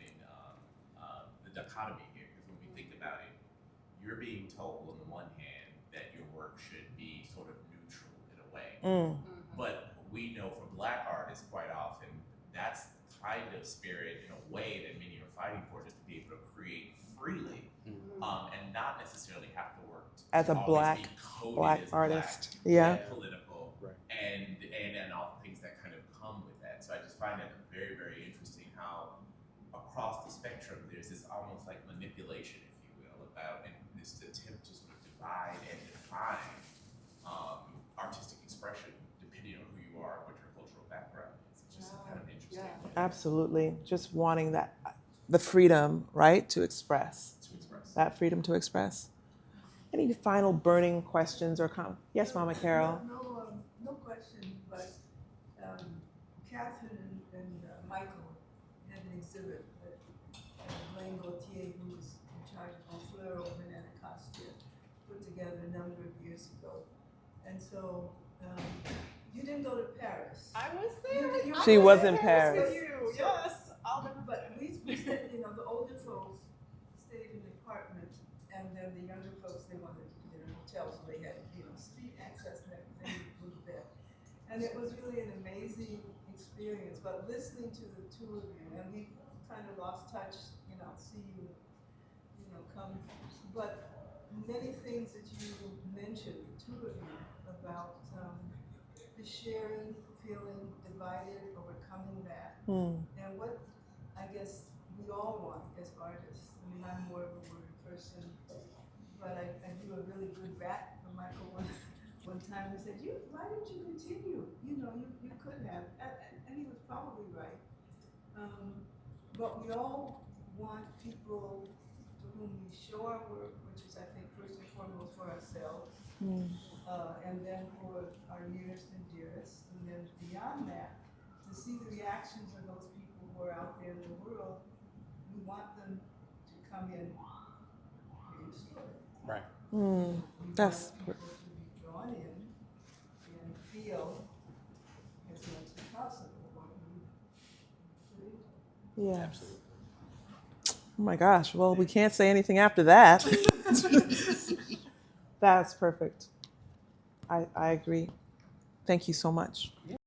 the dichotomy here, because when we think about it, you're being told on the one hand that your work should be sort of neutral in a way, but we know from Black artists quite often that's the kind of spirit in a way that many are fighting for, just to be able to create freely, and not necessarily have to work
as a black artist,
political, right. and all the things that kind of come with that. So I just find it very, very interesting how across the spectrum, there's this almost like manipulation, if you will, about and this attempt to sort of divide and define artistic expression depending on who you are, what your cultural background is. It's just kind of interesting.
Absolutely. Just wanting that, the freedom, right, to express.
To express.
That freedom to express. Any final burning questions or comments? Yes, Mama Carol.
No question, but Catherine and Michael had an exhibit that Blaine Gauthier, who was in charge of Fleur over in Anacostia, put together a number of years ago. And so you didn't go to Paris.
I was there.
She was in Paris.
With you. Yes, I'll never
But we said, the older folks stayed in the apartment, and then the younger folks, they wanted to be in a hotel, so they had, street access and everything was there. And it was really an amazing experience, but listening to the two of you, and we kind of lost touch, see you, come, but many things that you mentioned, the two of you, about the sharing, feeling divided, overcoming that, and what I guess we all want as artists. I mean, I'm more of a word person, but I do a really good rap for Michael one time. He said, why didn't you continue? You could have, and he was probably right. But we all want people to whom we show our work, which is, I think, first and foremost for ourselves, and then for our nearest and dearest, and then beyond that, to see the reactions of those people who are out there in the world. We want them to come in and create a story.
Right.
That's
We want people to be drawn in and feel as much as possible what we create.
yeah.
Absolutely.
Oh my gosh. Well, we can't say anything after that. That's perfect. I agree. Thank you so much.